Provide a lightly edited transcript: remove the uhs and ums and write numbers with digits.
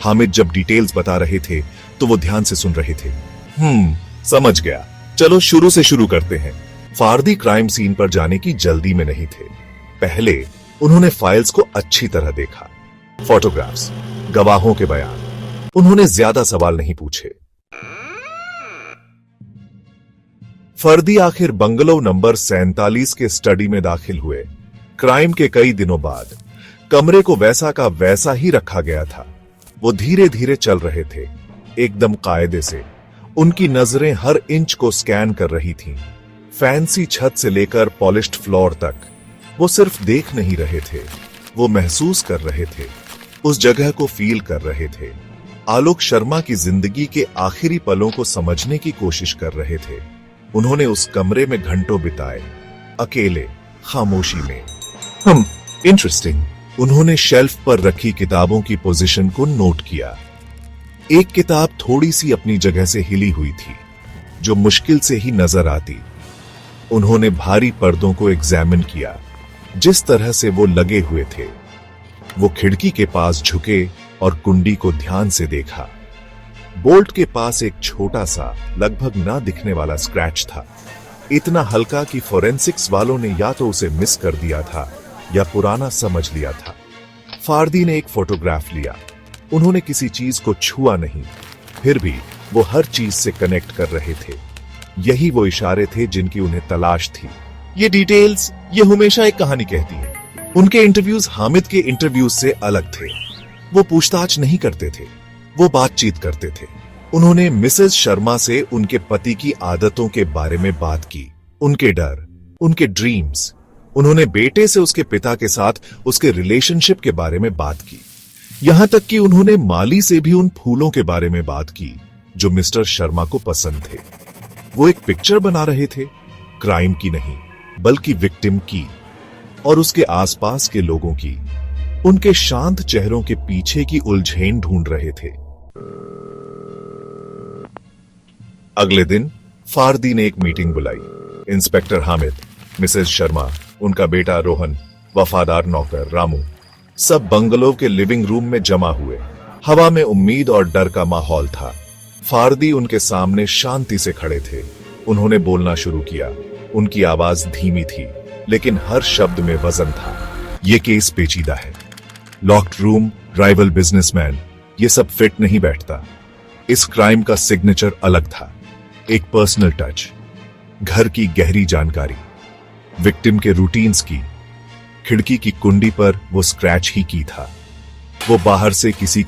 हामिद जब डिटेल्स बता रहे थे तो वो ध्यान से सुन रहे थे। समझ गया, चलो शुरू से शुरू करते हैं। फारदी क्राइम सीन पर जाने की जल्दी में नहीं थे। पहले उन्होंने फाइल्स को अच्छी तरह देखा, फोटोग्राफ्स, गवाहों के बयान। उन्होंने ज्यादा सवाल नहीं पूछे। फर्दी आखिर बंगलो नंबर 47 के स्टडी में दाखिल हुए। क्राइम के कई दिनों बाद कमरे को वैसा का वैसा ही रखा गया था। वो धीरे धीरे चल रहे थे, एकदम कायदे से। उनकी नजरें हर इंच को स्कैन कर रही थीं। फैंसी छत से लेकर पॉलिश्ड फ्लोर तक। वो सिर्फ देख नहीं रहे थे, वो महसूस कर रहे थे, उस जगह को फील कर रहे थे। आलोक शर्मा की जिंदगी के आखिरी पलों को समझने की कोशिश कर रहे थे। उन्होंने उस कमरे में घंटों बिताए, अकेले, खामोशी में। इंटरेस्टिंग। उन्होंने शेल्फ पर रखी किताबों की पोजीशन को नोट किया। एक किताब थोड़ी सी अपनी जगह से हिली हुई थी, जो मुश्किल से ही नजर आती। उन्होंने भारी पर्दों को एग्जामिन किया, जिस तरह से वो लगे हुए थे। वो खिड़की के पास झुके और कुंडी को ध्यान से देखा। बोल्ट के पास एक छोटा सा, लगभग ना दिखने वाला स्क्रैच था, इतना हल्का कि फोरेंसिक्स वालों ने या तो उसे मिस कर दिया था या पुराना समझ लिया था। फारदी ने एक फोटोग्राफ लिया। उन्होंने किसी चीज को छुआ नहीं, फिर भी वो हर चीज से कनेक्ट कर रहे थे। यही वो इशारे थे जिनकी उन्हें तलाश थी। ये डिटेल्स, ये हमेशा एक कहानी कहती है। उनके इंटरव्यूज हामिद के इंटरव्यूज से अलग थे। वो पूछताछ नहीं करते थे, वो बातचीत करते थे। उन्होंने मिसेस शर्मा से उनके पति की आदतों के बारे में बात की, उनके डर, उनके ड्रीम्स। उन्होंने बेटे से उसके पिता के साथ उसके रिलेशनशिप के बारे में बात की। यहां तक कि उन्होंने माली से भी उन फूलों के बारे में बात की जो मिस्टर शर्मा को पसंद थे। वो एक पिक्चर बना रहे थे, क्राइम की नहीं, बल्कि विक्टिम की और उसके आसपास के लोगों की। उनके शांत चेहरों के पीछे की उलझन ढूंढ रहे थे। अगले दिन फारदी ने एक मीटिंग बुलाई। इंस्पेक्टर हामिद, मिसेस शर्मा, उनका बेटा रोहन, वफादार नौकर रामू, सब बंगलो के लिविंग रूम में जमा हुए। हवा में उम्मीद और डर का माहौल था। फारदी उनके सामने शांति से खड़े थे। उन्होंने बोलना शुरू किया। उनकी आवाज धीमी थी, लेकिन हर शब्द में वजन था। ये केस पेचीदा है। लॉक्ड रूम, राइवल बिजनेसमैन, ये सब फिट नहीं बैठता। इस क्राइम का सिग्नेचर अलग था, एक पर्सनल टच, घर की गहरी जानकारी, विक्टिम के रूटीन्स की। खिड़की की कुंडी पर वो स्क्रैच ही की था। वो बाहर से किसी